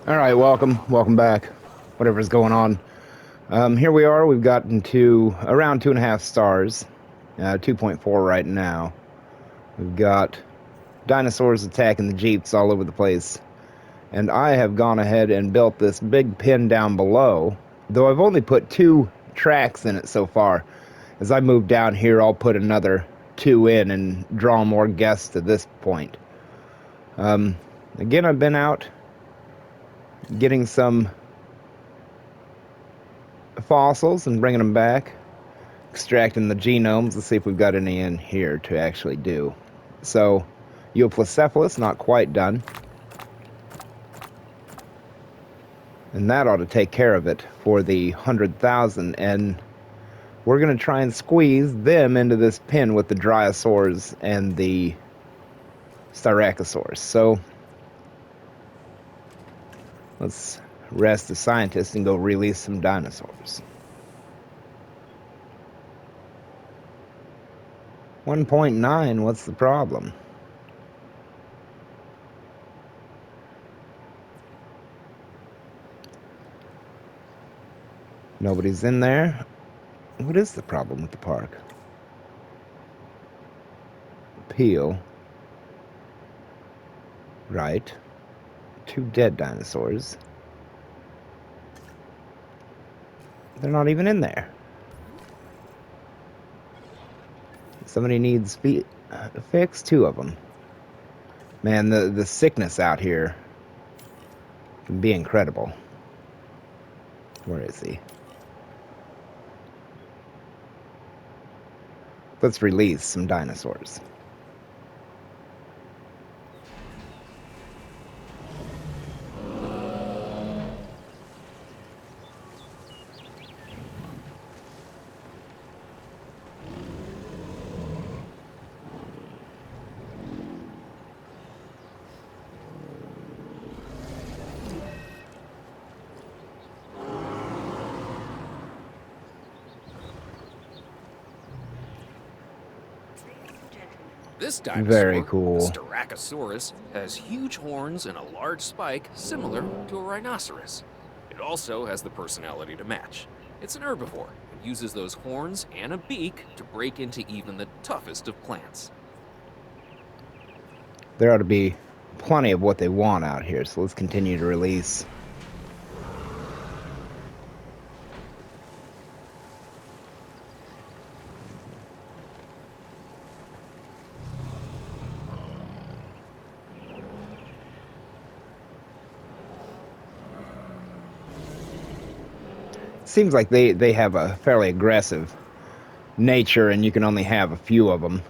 All right, welcome back. Whatever's going on. Here we are. We've gotten to around 2.5 stars, 2.4 right now. We've got dinosaurs attacking the jeeps all over the place, and I have gone ahead and built this big pin down below. Though I've only put 2 tracks in it so far. As I move down here, I'll put another 2 in and draw more guests at this point. Again, I've been out getting some fossils and bringing them back, extracting the genomes. Let's see if we've got any in here to actually do. So, Euoplocephalus, not quite done. And that ought to take care of it for the 100,000. And we're going to try and squeeze them into this pin with the Dryosaurs and the Styracosaurs. So, let's rest the scientists and go release some dinosaurs. 1.9, what's the problem? Nobody's in there. What is the problem with the park? Peel. Right. 2 dead dinosaurs. They're not even in there. Somebody needs fix 2 of them. Man, the sickness out here can be incredible. Where is he? Let's release some dinosaurs. This dinosaur, Very cool. the Styracosaurus, has huge horns and a large spike similar to a rhinoceros. It also has the personality to match. It's an herbivore and uses those horns and a beak to break into even the toughest of plants. There ought to be plenty of what they want out here, so let's continue to release. Seems like they have a fairly aggressive nature, and you can only have a few of them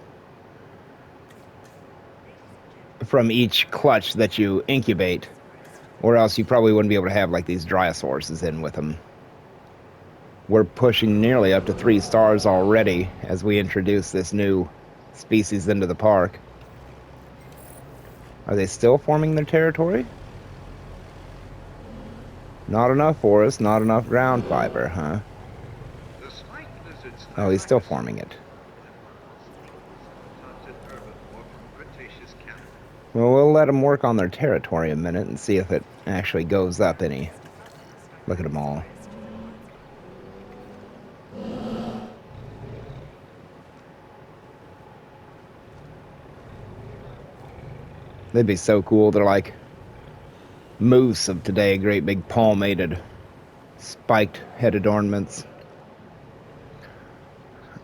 from each clutch that you incubate, or else you probably wouldn't be able to have like these Dryasauruses in with them. We're pushing nearly up to 3 stars already as we introduce this new species into the park. Are they still forming their territory? Not enough forest, not enough ground fiber, huh? Oh, he's still forming it. Well, we'll let them work on their territory a minute and see if it actually goes up any. Look at them all. They'd be so cool. They're like moose of today, great big palmated, spiked head adornments.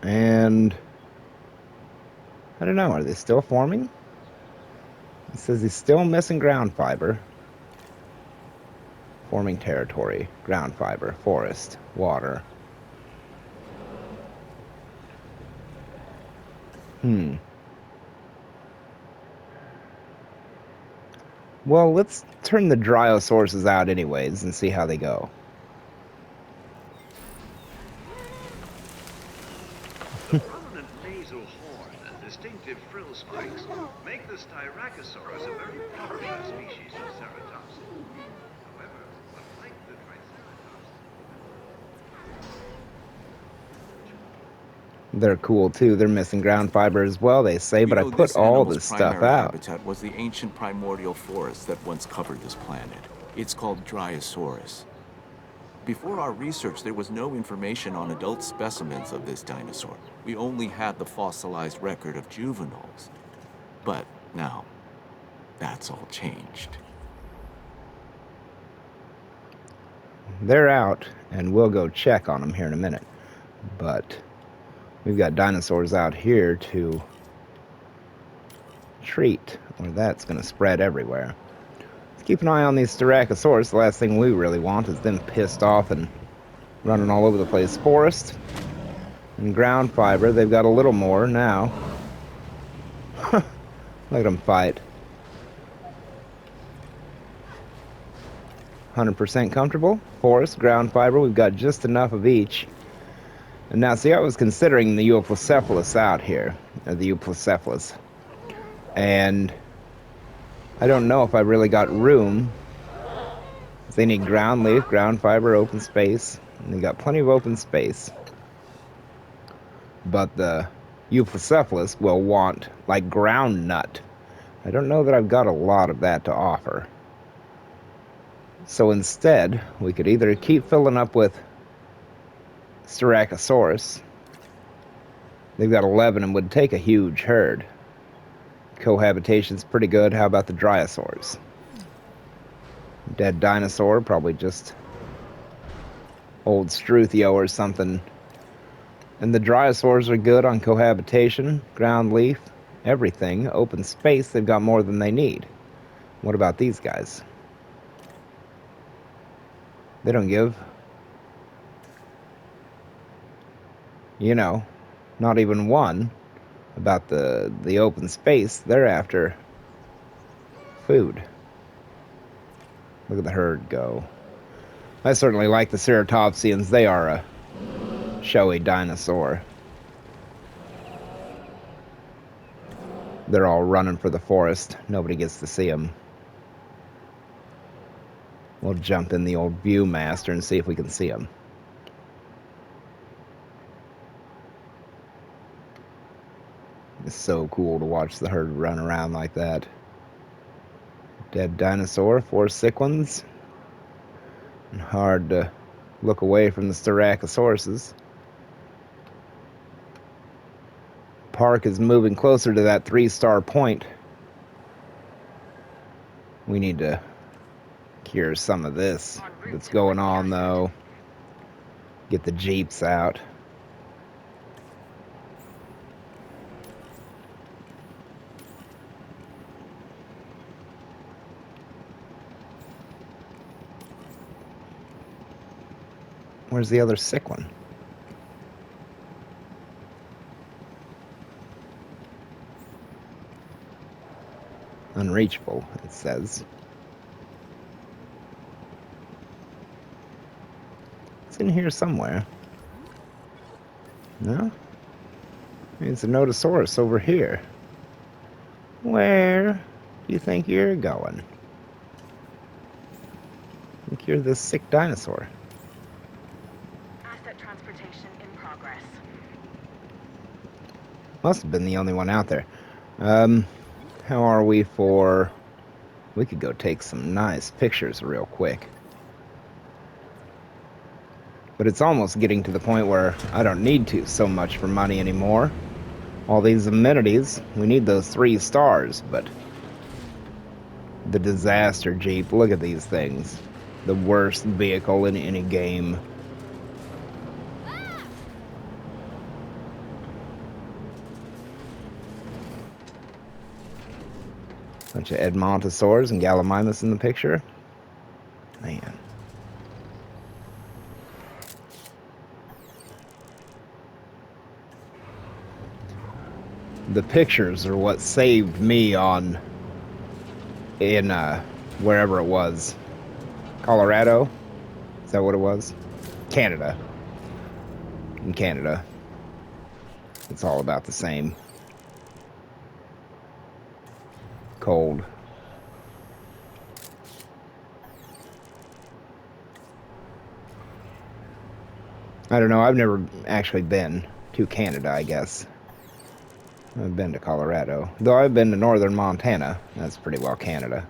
And I don't know, are they still forming? It says he's still missing ground fiber. Forming territory, ground fiber, forest, water. Well, let's turn the Dryosaurus out anyways and see how they go. The prominent nasal horn and distinctive frill spikes make the Styracosaurus a very popular species of ceratops. However, unlike the Triceratops, They're cool too. They're missing ground fiber as well, they say, but I put This all animal's this stuff primary out. habitat was the ancient primordial forest that once covered this planet. It's called Dryosaurus. Before our research, there was no information on adult specimens of this dinosaur. We only had the fossilized record of juveniles. But now, that's all changed. They're out, and we'll go check on them here in a minute. But we've got dinosaurs out here to treat, or that's going to spread everywhere. Let's keep an eye on these Styracosaurus. The last thing we really want is them pissed off and running all over the place. Forest and ground fiber, they've got a little more now. Look at them fight. 100% comfortable. Forest, ground fiber, we've got just enough of each. And now, see, I was considering the Euplocephalus out here, the Euplocephalus. And I don't know if I really got room. They need ground leaf, ground fiber, open space. And they got plenty of open space. But the Euplocephalus will want, like, ground nut. I don't know that I've got a lot of that to offer. So instead, we could either keep filling up with Styracosaurus. They've got 11 and would take a huge herd. Cohabitation's pretty good. How about the Dryosaurs? Dead dinosaur, probably just old Struthio or something. And the Dryosaurs are good on cohabitation, ground leaf, everything. Open space, they've got more than they need. What about these guys? They don't give. You know, not even one about the open space. They're after food. Look at the herd go. I certainly like the Ceratopsians. They are a showy dinosaur. They're all running for the forest. Nobody gets to see them. We'll jump in the old Viewmaster and see if we can see them. It's so cool to watch the herd run around like that. Dead dinosaur, 4 sick ones. And hard to look away from the Styracosauruses. Park is moving closer to that 3-star point. We need to cure some of this that's going on, though. Get the jeeps out. Where's the other sick one? Unreachable, it says. It's in here somewhere. No? It's a Nodosaurus over here. Where do you think you're going? I think you're this sick dinosaur. Asset transportation in progress. Must have been the only one out there. How are we for... We could go take some nice pictures real quick. But it's almost getting to the point where I don't need to so much for money anymore. All these amenities, we need those 3 stars, but... The disaster Jeep, look at these things. The worst vehicle in any game. Bunch of Edmontosaurs and Gallimimus in the picture. Man. The pictures are what saved me in wherever it was. Colorado? Is that what it was? Canada. In Canada. It's all about the same. Cold. I don't know, I've never actually been to Canada, I guess. I've been to Colorado. Though I've been to northern Montana. That's pretty well Canada.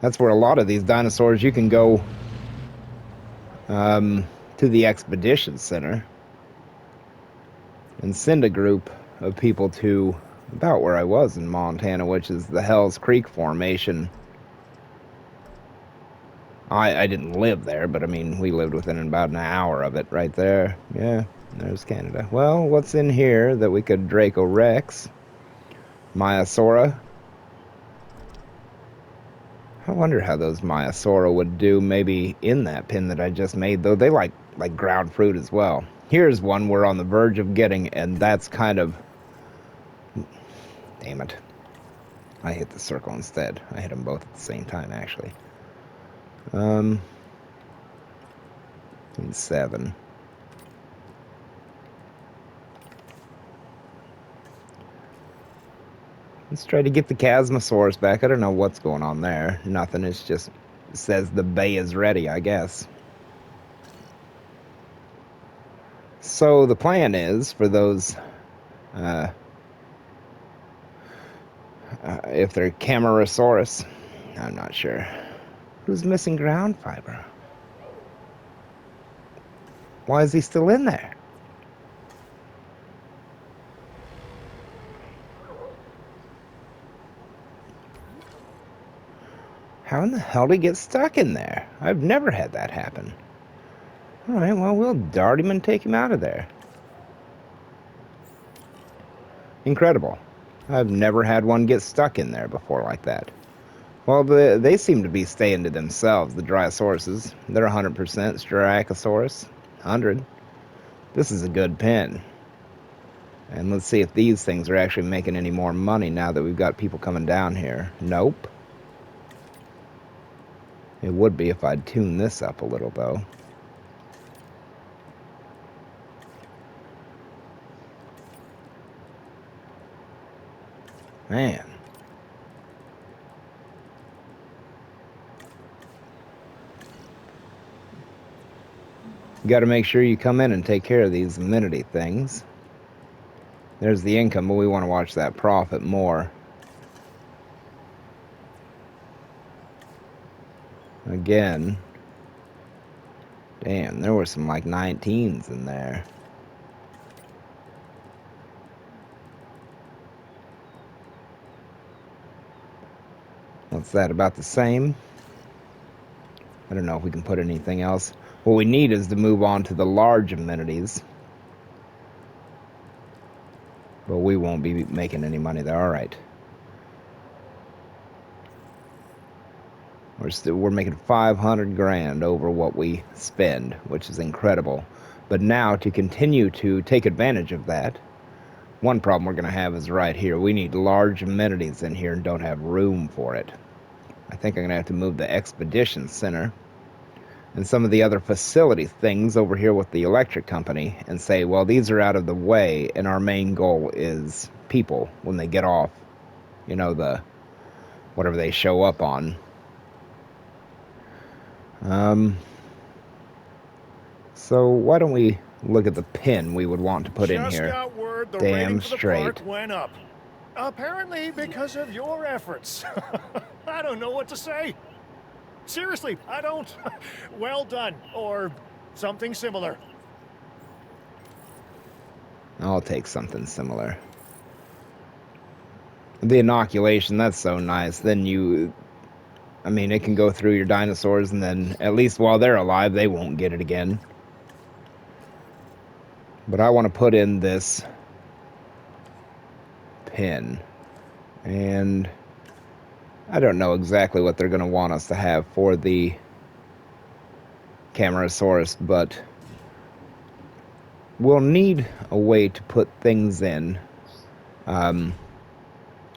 That's where a lot of these dinosaurs, you can go to the expedition center and send a group of people to about where I was in Montana, which is the Hells Creek Formation. I didn't live there, but I mean, we lived within about an hour of it right there. Yeah, there's Canada. Well, what's in here that we could Draco Rex? Maiasaura. I wonder how those Maiasaura would do maybe in that pin that I just made, though they like ground fruit as well. Here's one we're on the verge of getting, and that's kind of... Damn it. I hit the circle instead. I hit them both at the same time, actually. 7. Let's try to get the Chasmosaurus back. I don't know what's going on there. Nothing. It just says the bay is ready, I guess. So the plan is for those, if they're Camarasaurus, I'm not sure. Who's missing ground fiber? Why is he still in there? How in the hell did he get stuck in there? I've never had that happen. Alright, well, we'll dart him and take him out of there. Incredible. I've never had one get stuck in there before like that. Well, they seem to be staying to themselves, the Dryasauruses. They're 100% Styracosaurus. 100. This is a good pin. And let's see if these things are actually making any more money now that we've got people coming down here. Nope. It would be if I'd tune this up a little, though. Man. You got to make sure you come in and take care of these amenity things. There's the income, but we want to watch that profit more. Again. Damn, there were some like 19s in there. What's that, about the same? I don't know if we can put anything else. What we need is to move on to the large amenities. But we won't be making any money there. All right. We're making 500 grand over what we spend, which is incredible. But now to continue to take advantage of that, one problem we're going to have is right here. We need large amenities in here and don't have room for it. I think I'm going to have to move the expedition center and some of the other facility things over here with the electric company and say, well, these are out of the way, and our main goal is people when they get off, you know, the whatever they show up on. So why don't we look at the pin we would want to put in here? Got word the Damn rating for the straight. park went up. Apparently because of your efforts. I don't know what to say. Seriously, I don't. Well done, or something similar. I'll take something similar. The inoculation, that's so nice. Then I mean, it can go through your dinosaurs, and then at least while they're alive, they won't get it again. But I want to put in this pin. And I don't know exactly what they're going to want us to have for the Camarasaurus, but we'll need a way to put things in.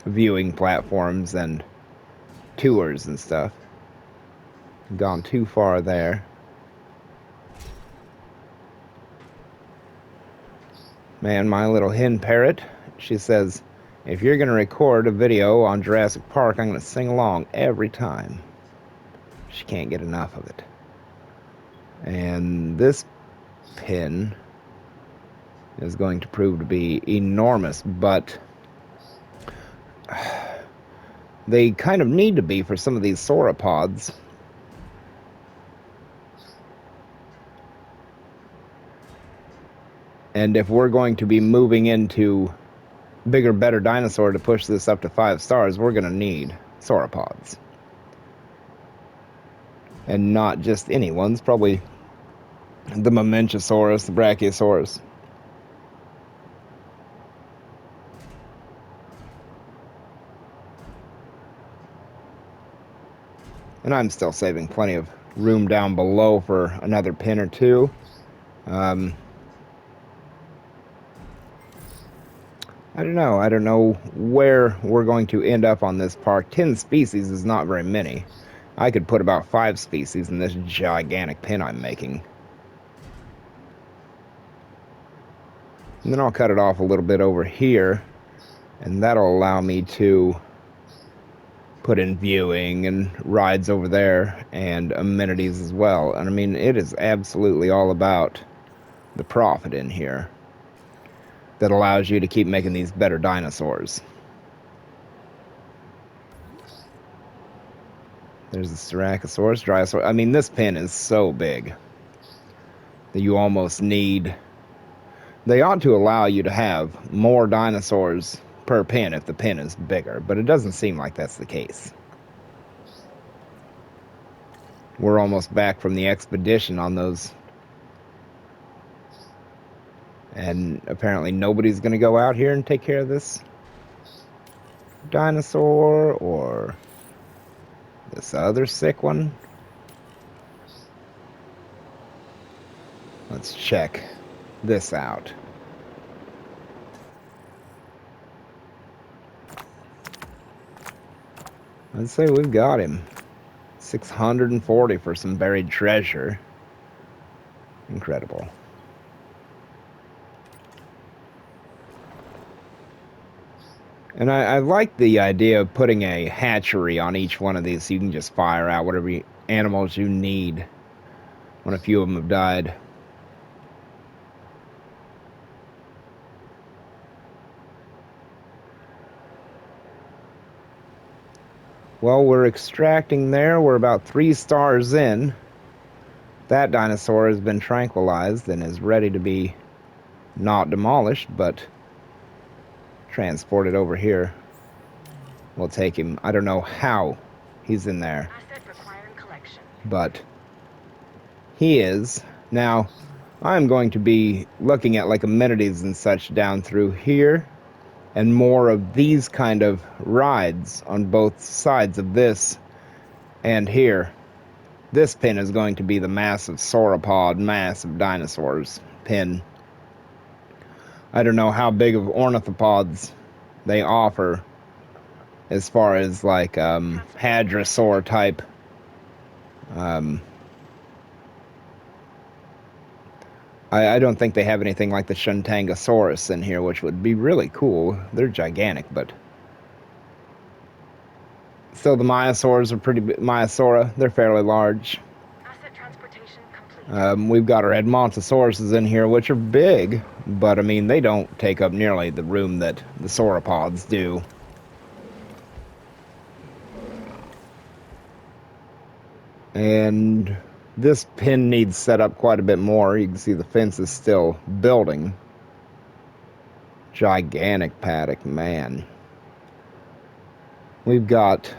Viewing platforms and tours and stuff. Gone too far there. Man, my little hen parrot, she says, if you're going to record a video on Jurassic Park, I'm going to sing along every time. She can't get enough of it. And this pin is going to prove to be enormous, but they kind of need to be for some of these sauropods. And if we're going to be moving into bigger, better dinosaur to push this up to 5 stars, we're going to need sauropods. And not just any ones, probably the Mamenchisaurus, the Brachiosaurus. And I'm still saving plenty of room down below for another pin or two. I don't know. I don't know where we're going to end up on this park. 10 species is not very many. I could put about 5 species in this gigantic pin I'm making. And then I'll cut it off a little bit over here, and that'll allow me to put in viewing and rides over there and amenities as well. And I mean, it is absolutely all about the profit in here that allows you to keep making these better dinosaurs. There's the Styracosaurus, Dryosaurus. I mean, this pin is so big that you almost need... They ought to allow you to have more dinosaurs per pin if the pin is bigger, but it doesn't seem like that's the case. We're almost back from the expedition on those. And apparently nobody's going to go out here and take care of this dinosaur or this other sick one. Let's check this out. Let's say we've got him. 640 for some buried treasure. Incredible. And I like the idea of putting a hatchery on each one of these so you can just fire out whatever animals you need when a few of them have died. Well, we're extracting there. We're about 3 stars in. That dinosaur has been tranquilized and is ready to be not demolished, but transported over here. We'll take him. I don't know how he's in there, Asset requiring collection. but he is. Now, I'm going to be looking at like amenities and such down through here, and more of these kind of rides on both sides of this and here. This pin is going to be the massive sauropod, massive dinosaurs pin. I don't know how big of ornithopods they offer as far as like hadrosaur type. I don't think they have anything like the Shantangosaurus in here, which would be really cool. They're gigantic, but still the Maiasaurs are pretty big. Maiasaura, they're fairly large. Asset transportation complete. We've got our Edmontosauruses in here, which are big, but I mean, they don't take up nearly the room that the sauropods do. And this pin needs set up quite a bit more. You can see the fence is still building. Gigantic paddock, man. We've got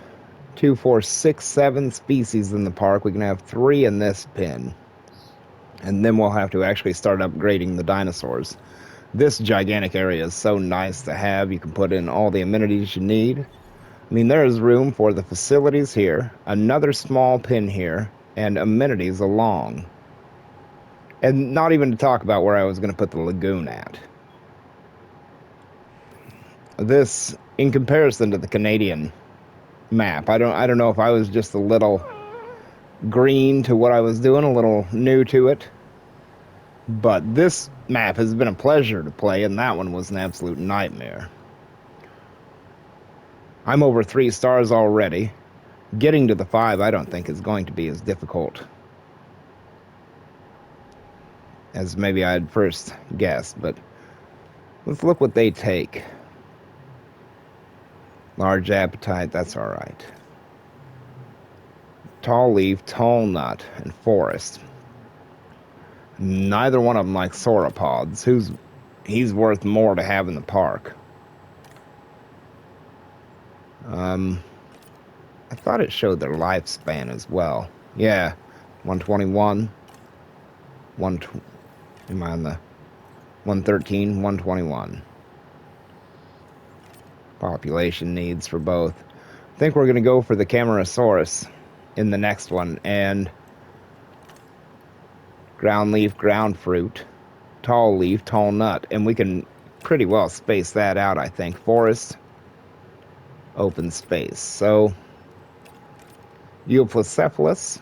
2, 4, 6, 7 species in the park. We can have 3 in this pin. And then we'll have to actually start upgrading the dinosaurs. This gigantic area is so nice to have. You can put in all the amenities you need. I mean, there is room for the facilities here, another small pin here, and amenities along. And not even to talk about where I was going to put the lagoon at. This, in comparison to the Canadian map, I don't know if I was just a little green to what I was doing, a little new to it. But this map has been a pleasure to play, and that one was an absolute nightmare. I'm over 3 stars already. Getting to the 5 I don't think is going to be as difficult as maybe I had first guessed, but let's look what they take. Large appetite, that's alright. Tall leaf, tall nut, and forest. Neither one of them like sauropods. He's worth more to have in the park. I thought it showed their lifespan as well. Yeah, 121. Am I on the 113, 121? Population needs for both. I think we're going to go for the Camarasaurus in the next one. And ground leaf, ground fruit, tall leaf, tall nut. And we can pretty well space that out, I think. Forest, open space. So Euoplocephalus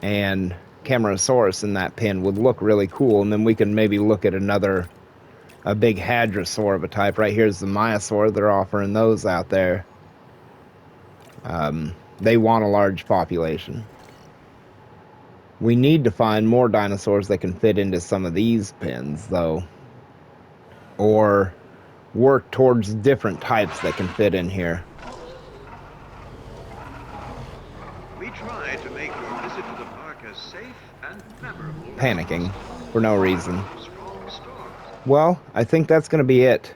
and Camarasaurus in that pen would look really cool. And then we can maybe look at a big hadrosaur of a type. Right here's the Maiasaur. They're offering those out there. They want a large population. We need to find more dinosaurs that can fit into some of these pens, though. Or work towards different types that can fit in here. We try to make your visit to the park as safe and memorable. Panicking for no reason. Strong storms. Well, I think that's going to be it.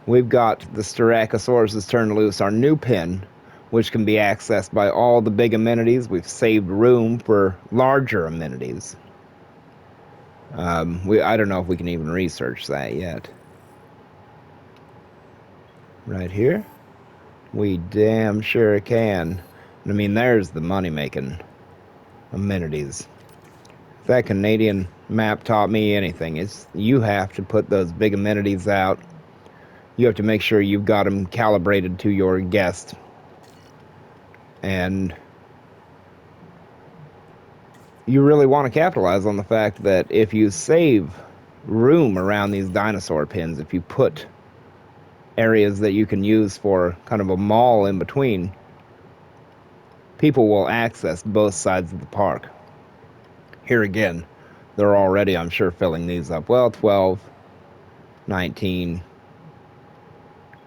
We've got the Styracosaurus is turned loose, our new pen, which can be accessed by all the big amenities. We've saved room for larger amenities. I don't know if we can even research that yet. Right here? We damn sure can. I mean, there's the money-making amenities. If that Canadian map taught me anything, it's you have to put those big amenities out. You have to make sure you've got them calibrated to your guest. And you really want to capitalize on the fact that if you save room around these dinosaur pens, if you put areas that you can use for kind of a mall in between, people will access both sides of the park. Here again, they're already, I'm sure, filling these up. Well, 12, 19.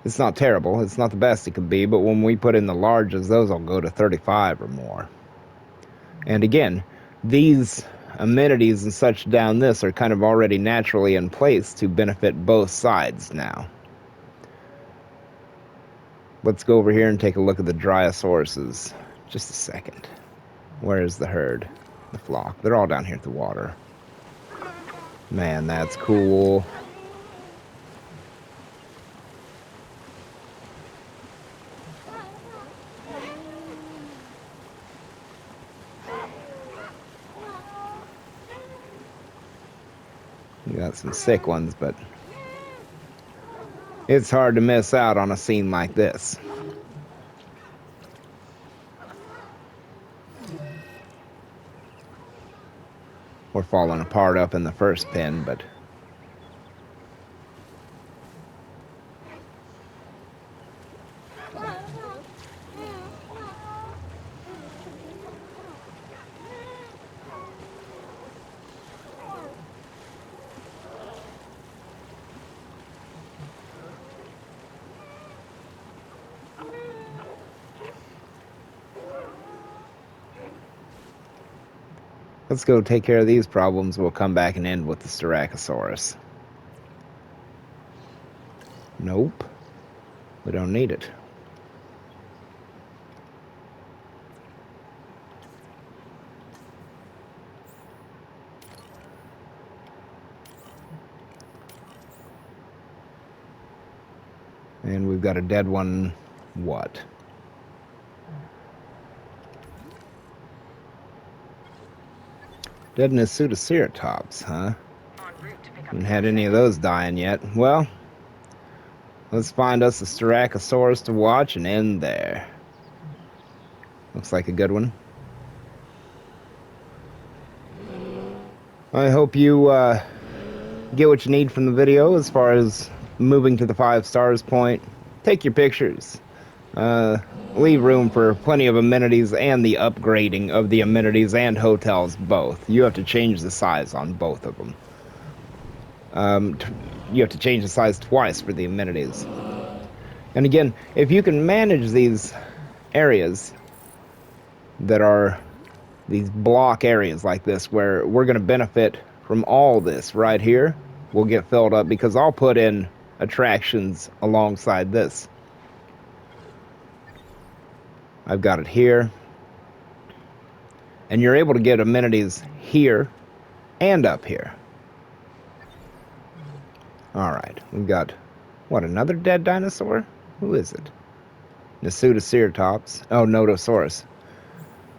It's not terrible. It's not the best it could be, but when we put in the larges, those will go to 35 or more. And again, these amenities and such down this are kind of already naturally in place to benefit both sides now. Let's go over here and take a look at the Dryasauruses. Just a second. Where is the herd? The flock. They're all down here at the water. Man, that's cool. You got some sick ones, but it's hard to miss out on a scene like this. We're falling apart up in the first pen, but let's go take care of these problems. We'll come back and end with the Styracosaurus. Nope. We don't need it. And we've got a dead one. What? Dead Pseudoceratops, huh? Haven't had any of those dying yet. Well, let's find us a Styracosaurus to watch and end there. Looks like a good one. I hope you get what you need from the video as far as moving to the 5 stars point. Take your pictures. Leave room for plenty of amenities and the upgrading of the amenities and hotels both. You have to change the size on both of them. You have to change the size twice for the amenities. And again, if you can manage these areas that are these block areas like this, where we're going to benefit from all this right here, will get filled up, because I'll put in attractions alongside this. I've got it here. And you're able to get amenities here and up here. Alright, we've got, what, another dead dinosaur? Who is it? Nasutoceratops. Oh, Nodosaurus.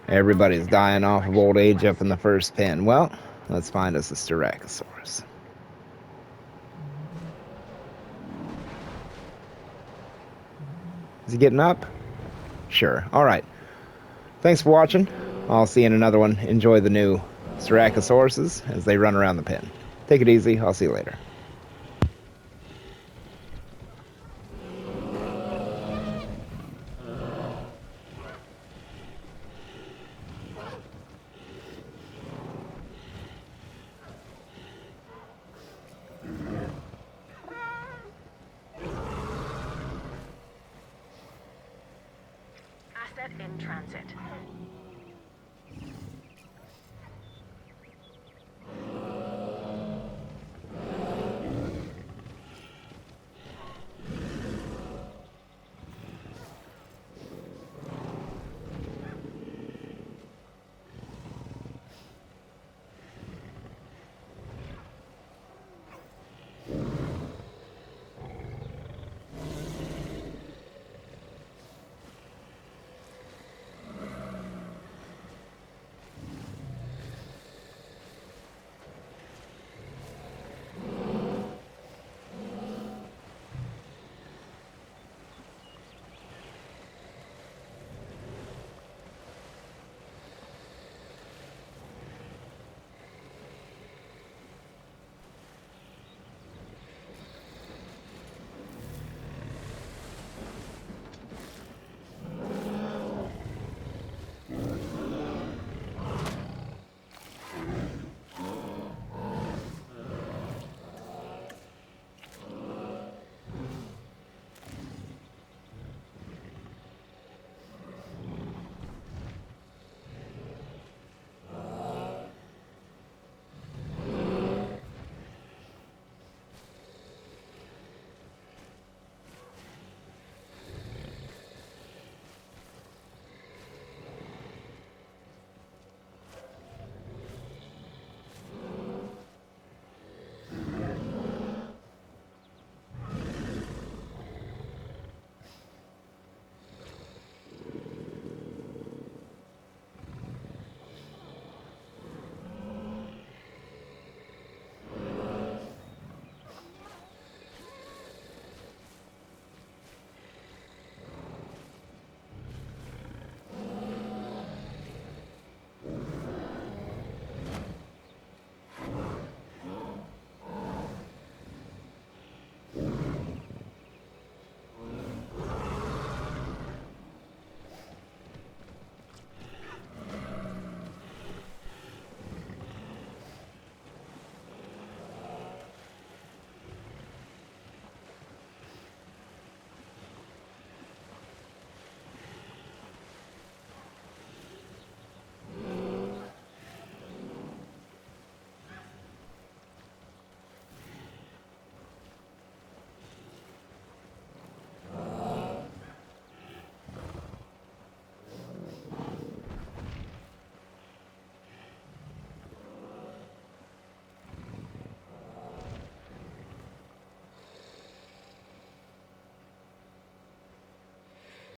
Everybody's dying off of old age up in the first pen. Well, let's find us a Styracosaurus. Is he getting up? Sure. Alright. Thanks for watching. I'll see you in another one. Enjoy the new Styracosauruses as they run around the pen. Take it easy. I'll see you later. Asset in transit.